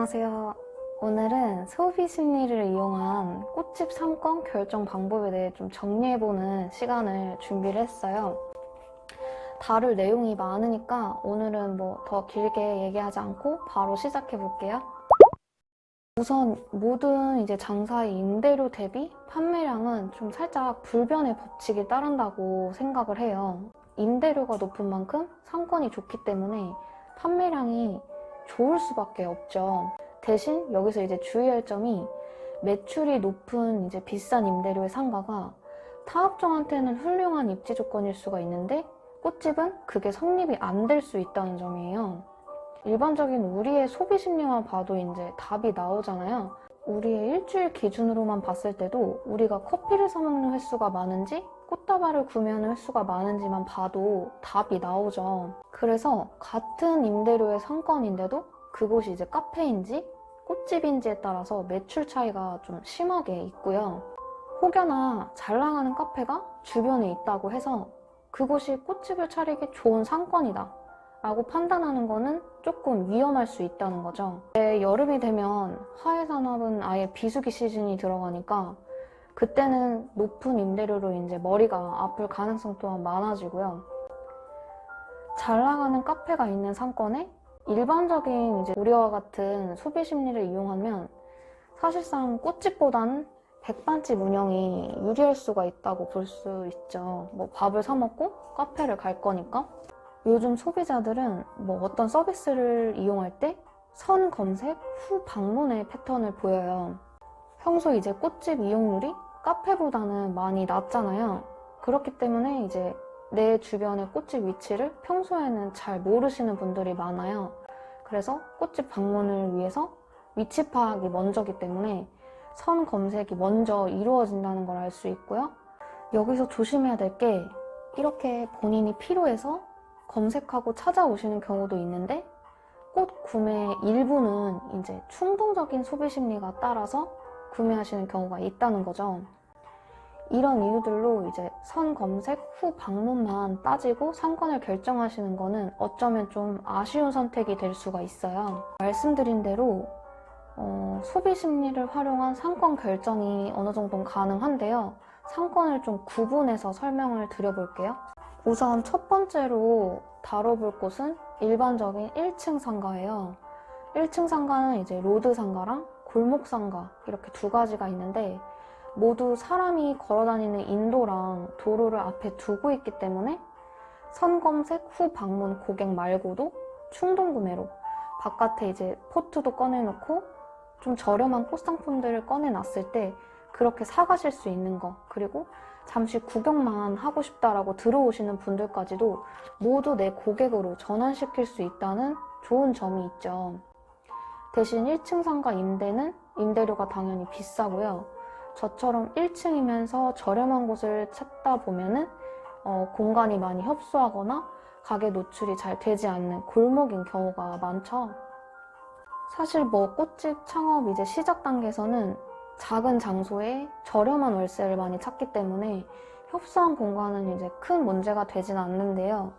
안녕하세요. 오늘은 소비 심리를 이용한 꽃집 상권 결정 방법에 대해 좀 정리해보는 시간을 준비를 했어요. 다룰 내용이 많으니까 오늘은 뭐 더 길게 얘기하지 않고 바로 시작해볼게요. 우선 모든 이제 장사의 임대료 대비 판매량은 좀 살짝 불변의 법칙이 따른다고 생각을 해요. 임대료가 높은 만큼 상권이 좋기 때문에 판매량이 좋을 수밖에 없죠. 대신 여기서 이제 주의할 점이 매출이 높은 이제 비싼 임대료의 상가가 타업종한테는 훌륭한 입지 조건일 수가 있는데 꽃집은 그게 성립이 안 될 수 있다는 점이에요. 일반적인 우리의 소비 심리만 봐도 이제 답이 나오잖아요. 우리의 일주일 기준으로만 봤을 때도 우리가 커피를 사 먹는 횟수가 많은지 꽃다발을 구매하는 횟수가 많은지만 봐도 답이 나오죠. 그래서 같은 임대료의 상권인데도 그곳이 이제 카페인지 꽃집인지에 따라서 매출 차이가 좀 심하게 있고요. 혹여나 잘 나가는 카페가 주변에 있다고 해서 그곳이 꽃집을 차리기 좋은 상권이다 라고 판단하는 거는 조금 위험할 수 있다는 거죠. 여름이 되면 화훼산업은 아예 비수기 시즌이 들어가니까 그때는 높은 임대료로 이제 머리가 아플 가능성 또한 많아지고요. 잘 나가는 카페가 있는 상권에 일반적인 이제 우리와 같은 소비 심리를 이용하면 사실상 꽃집보다는 백반집 운영이 유리할 수가 있다고 볼 수 있죠. 뭐 밥을 사 먹고 카페를 갈 거니까. 요즘 소비자들은 뭐 어떤 서비스를 이용할 때 선 검색 후 방문의 패턴을 보여요. 평소 이제 꽃집 이용률이 카페보다는 많이 낮잖아요. 그렇기 때문에 이제 내 주변의 꽃집 위치를 평소에는 잘 모르시는 분들이 많아요. 그래서 꽃집 방문을 위해서 위치 파악이 먼저기 때문에 선 검색이 먼저 이루어진다는 걸 알 수 있고요. 여기서 조심해야 될 게 이렇게 본인이 필요해서 검색하고 찾아오시는 경우도 있는데 꽃 구매 일부는 이제 충동적인 소비 심리가 따라서 구매하시는 경우가 있다는 거죠. 이런 이유들로 이제 선 검색 후 방문만 따지고 상권을 결정하시는 거는 어쩌면 좀 아쉬운 선택이 될 수가 있어요. 말씀드린 대로 소비 심리를 활용한 상권 결정이 어느 정도는 가능한데요. 상권을 좀 구분해서 설명을 드려볼게요. 우선 첫 번째로 다뤄볼 곳은 일반적인 1층 상가예요. 1층 상가는 이제 로드 상가랑 골목 상가 이렇게 두 가지가 있는데 모두 사람이 걸어다니는 인도랑 도로를 앞에 두고 있기 때문에 선검색 후 방문 고객 말고도 충동 구매로 바깥에 이제 포트도 꺼내놓고 좀 저렴한 꽃 상품들을 꺼내놨을 때 그렇게 사가실 수 있는 거, 그리고 잠시 구경만 하고 싶다라고 들어오시는 분들까지도 모두 내 고객으로 전환시킬 수 있다는 좋은 점이 있죠. 대신 1층 상가 임대는 임대료가 당연히 비싸고요. 저처럼 1층이면서 저렴한 곳을 찾다 보면은 공간이 많이 협소하거나 가게 노출이 잘 되지 않는 골목인 경우가 많죠. 사실 뭐 꽃집 창업 이제 시작 단계에서는 작은 장소에 저렴한 월세를 많이 찾기 때문에 협소한 공간은 이제 큰 문제가 되진 않는데요.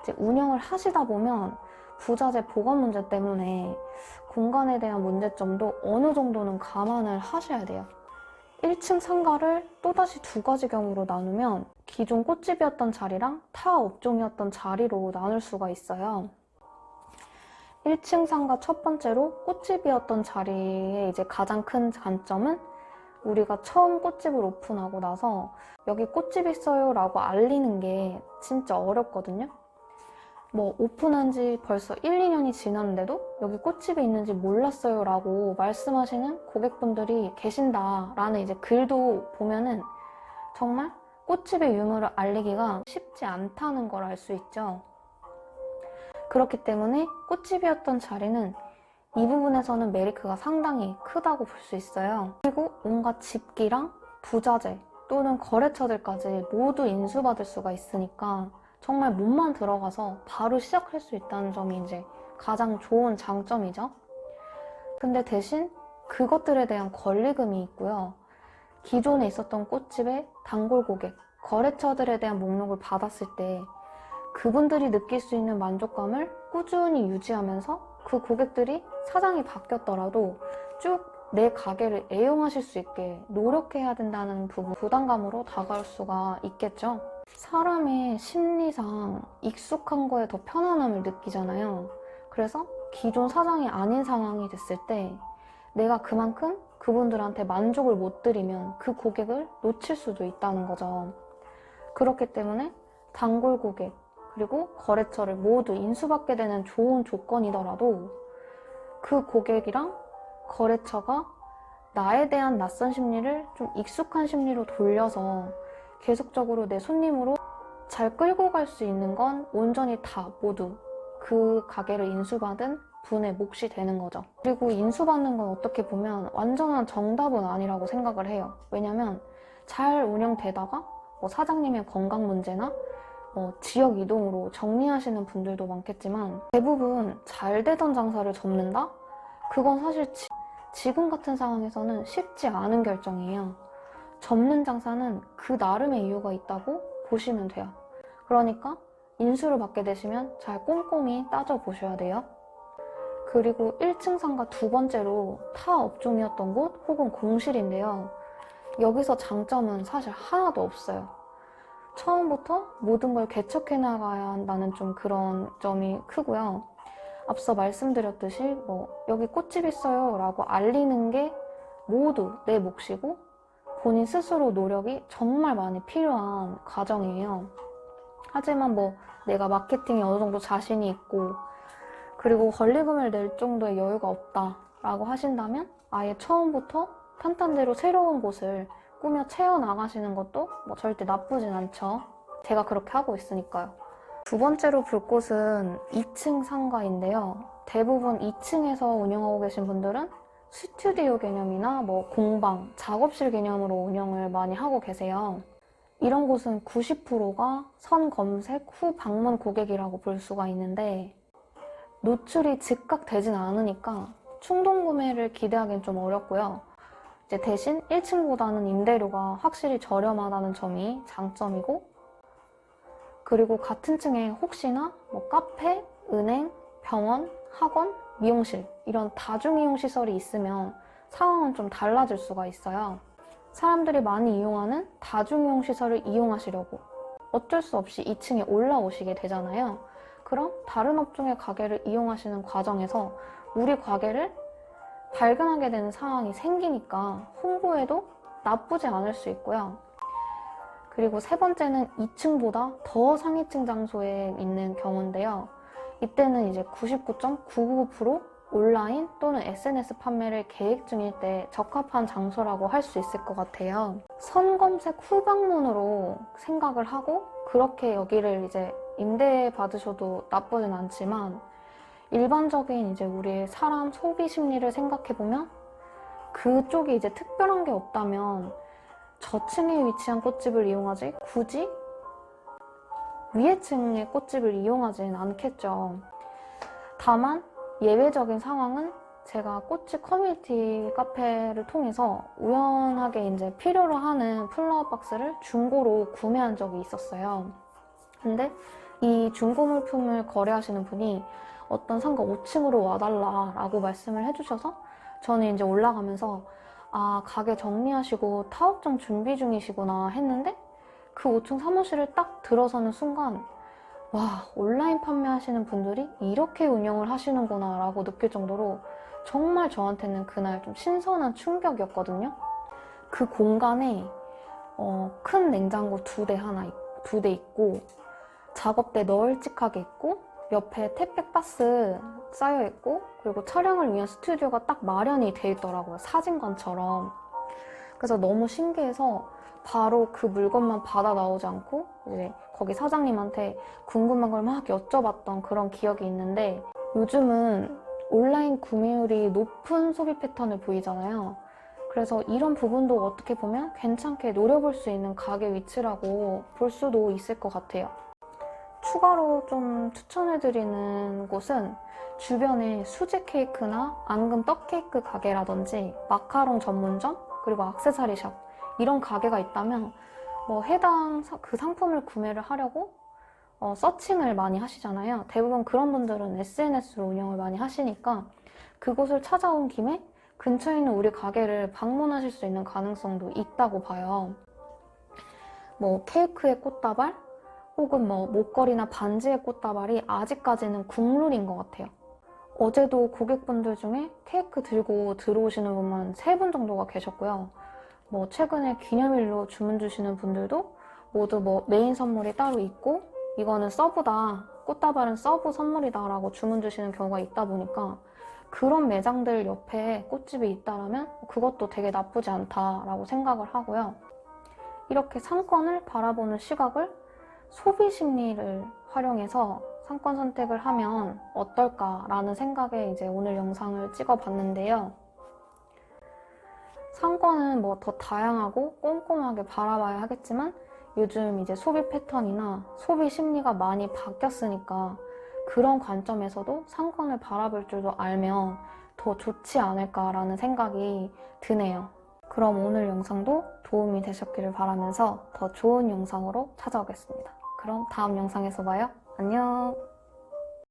이제 운영을 하시다 보면 부자재 보관 문제 때문에 공간에 대한 문제점도 어느 정도는 감안을 하셔야 돼요. 1층 상가를 또다시 두 가지 경우로 나누면 기존 꽃집이었던 자리랑 타 업종이었던 자리로 나눌 수가 있어요. 1층 상가 첫 번째로 꽃집이었던 자리의 이제 가장 큰 단점은 우리가 처음 꽃집을 오픈하고 나서 여기 꽃집 있어요 라고 알리는 게 진짜 어렵거든요. 뭐 오픈한 지 벌써 1, 2년이 지났는데도 여기 꽃집이 있는지 몰랐어요 라고 말씀하시는 고객분들이 계신다 라는 이제 글도 보면은 정말 꽃집의 유무를 알리기가 쉽지 않다는 걸 알 수 있죠. 그렇기 때문에 꽃집이었던 자리는 이 부분에서는 메리트가 상당히 크다고 볼 수 있어요. 그리고 온갖 집기랑 부자재 또는 거래처들까지 모두 인수받을 수가 있으니까 정말 몸만 들어가서 바로 시작할 수 있다는 점이 이제 가장 좋은 장점이죠. 근데 대신 그것들에 대한 권리금이 있고요. 기존에 있었던 꽃집의 단골 고객, 거래처들에 대한 목록을 받았을 때 그분들이 느낄 수 있는 만족감을 꾸준히 유지하면서 그 고객들이 사장이 바뀌었더라도 쭉 내 가게를 애용하실 수 있게 노력해야 된다는 부담감으로 다가올 수가 있겠죠. 사람의 심리상 익숙한 거에 더 편안함을 느끼잖아요. 그래서 기존 사장이 아닌 상황이 됐을 때 내가 그만큼 그분들한테 만족을 못 드리면 그 고객을 놓칠 수도 있다는 거죠. 그렇기 때문에 단골 고객 그리고 거래처를 모두 인수받게 되는 좋은 조건이더라도 그 고객이랑 거래처가 나에 대한 낯선 심리를 좀 익숙한 심리로 돌려서 계속적으로 내 손님으로 잘 끌고 갈 수 있는 건 온전히 다 모두 그 가게를 인수받은 분의 몫이 되는 거죠. 그리고 인수받는 건 어떻게 보면 완전한 정답은 아니라고 생각을 해요. 왜냐면 잘 운영되다가 뭐 사장님의 건강 문제나 지역 이동으로 정리하시는 분들도 많겠지만 대부분 잘 되던 장사를 접는다? 그건 사실 지금 같은 상황에서는 쉽지 않은 결정이에요. 접는 장사는 그 나름의 이유가 있다고 보시면 돼요. 그러니까 인수를 받게 되시면 잘 꼼꼼히 따져보셔야 돼요. 그리고 1층 상가 두 번째로 타 업종이었던 곳 혹은 공실인데요. 여기서 장점은 사실 하나도 없어요. 처음부터 모든 걸 개척해 나가야 한다는 좀 그런 점이 크고요. 앞서 말씀드렸듯이 여기 꽃집 있어요 라고 알리는 게 모두 내 몫이고 본인 스스로 노력이 정말 많이 필요한 과정이에요. 하지만 내가 마케팅에 어느 정도 자신이 있고 그리고 권리금을 낼 정도의 여유가 없다 라고 하신다면 아예 처음부터 탄탄대로 새로운 곳을 꾸며 채워나가시는 것도 절대 나쁘진 않죠. 제가 그렇게 하고 있으니까요. 두 번째로 볼 곳은 2층 상가인데요. 대부분 2층에서 운영하고 계신 분들은 스튜디오 개념이나 공방, 작업실 개념으로 운영을 많이 하고 계세요. 이런 곳은 90%가 선 검색 후 방문 고객이라고 볼 수가 있는데 노출이 즉각 되진 않으니까 충동 구매를 기대하기는 좀 어렵고요. 이제 대신 1층보다는 임대료가 확실히 저렴하다는 점이 장점이고 그리고 같은 층에 혹시나 카페, 은행, 병원, 학원, 미용실 이런 다중이용시설이 있으면 상황은 좀 달라질 수가 있어요. 사람들이 많이 이용하는 다중이용시설을 이용하시려고 어쩔 수 없이 2층에 올라오시게 되잖아요. 그럼 다른 업종의 가게를 이용하시는 과정에서 우리 가게를 발견하게 되는 상황이 생기니까 홍보에도 나쁘지 않을 수 있고요. 그리고 세 번째는 2층보다 더 상위층 장소에 있는 경우인데요. 이때는 이제 99.999% 온라인 또는 SNS 판매를 계획 중일 때 적합한 장소라고 할 수 있을 것 같아요. 선검색 후 방문으로 생각을 하고 그렇게 여기를 이제 임대 받으셔도 나쁘진 않지만 일반적인 이제 우리의 사람 소비 심리를 생각해보면 그쪽이 이제 특별한 게 없다면 저층에 위치한 꽃집을 이용하지 굳이 위에 층의 꽃집을 이용하진 않겠죠. 다만 예외적인 상황은 제가 꽃집 커뮤니티 카페를 통해서 우연하게 이제 필요로 하는 플라워 박스를 중고로 구매한 적이 있었어요. 근데 이 중고 물품을 거래하시는 분이 어떤 상가 5층으로 와달라라고 말씀을 해주셔서 저는 이제 올라가면서 가게 정리하시고 타업장 준비 중이시구나 했는데 그 5층 사무실을 딱 들어서는 순간 와, 온라인 판매하시는 분들이 이렇게 운영을 하시는구나 라고 느낄 정도로 정말 저한테는 그날 좀 신선한 충격이었거든요. 그 공간에 큰 냉장고 두 대 있고 작업대 널찍하게 있고 옆에 택배 박스 쌓여 있고 그리고 촬영을 위한 스튜디오가 딱 마련이 돼 있더라고요. 사진관처럼. 그래서 너무 신기해서 바로 그 물건만 받아 나오지 않고 이제 거기 사장님한테 궁금한 걸 막 여쭤봤던 그런 기억이 있는데 요즘은 온라인 구매율이 높은 소비 패턴을 보이잖아요. 그래서 이런 부분도 어떻게 보면 괜찮게 노려볼 수 있는 가게 위치라고 볼 수도 있을 것 같아요. 추가로 좀 추천해드리는 곳은 주변에 수제 케이크나 앙금 떡 케이크 가게라든지 마카롱 전문점 그리고 액세서리 샵 이런 가게가 있다면 해당 그 상품을 구매를 하려고 서칭을 많이 하시잖아요. 대부분 그런 분들은 SNS로 운영을 많이 하시니까 그곳을 찾아온 김에 근처에 있는 우리 가게를 방문하실 수 있는 가능성도 있다고 봐요. 뭐 케이크의 꽃다발 혹은 뭐 목걸이나 반지의 꽃다발이 아직까지는 국룰인 것 같아요. 어제도 고객분들 중에 케이크 들고 들어오시는 분만 3분 정도가 계셨고요. 뭐 최근에 기념일로 주문 주시는 분들도 모두 뭐 메인 선물이 따로 있고 이거는 서브다, 꽃다발은 서브 선물이다 라고 주문 주시는 경우가 있다 보니까 그런 매장들 옆에 꽃집이 있다라면 그것도 되게 나쁘지 않다라고 생각을 하고요. 이렇게 상권을 바라보는 시각을 소비 심리를 활용해서 상권 선택을 하면 어떨까라는 생각에 이제 오늘 영상을 찍어봤는데요. 상권은 뭐 더 다양하고 꼼꼼하게 바라봐야 하겠지만 요즘 이제 소비 패턴이나 소비 심리가 많이 바뀌었으니까 그런 관점에서도 상권을 바라볼 줄도 알면 더 좋지 않을까라는 생각이 드네요. 그럼 오늘 영상도 도움이 되셨기를 바라면서 더 좋은 영상으로 찾아오겠습니다. 그럼 다음 영상에서 봐요. 안녕!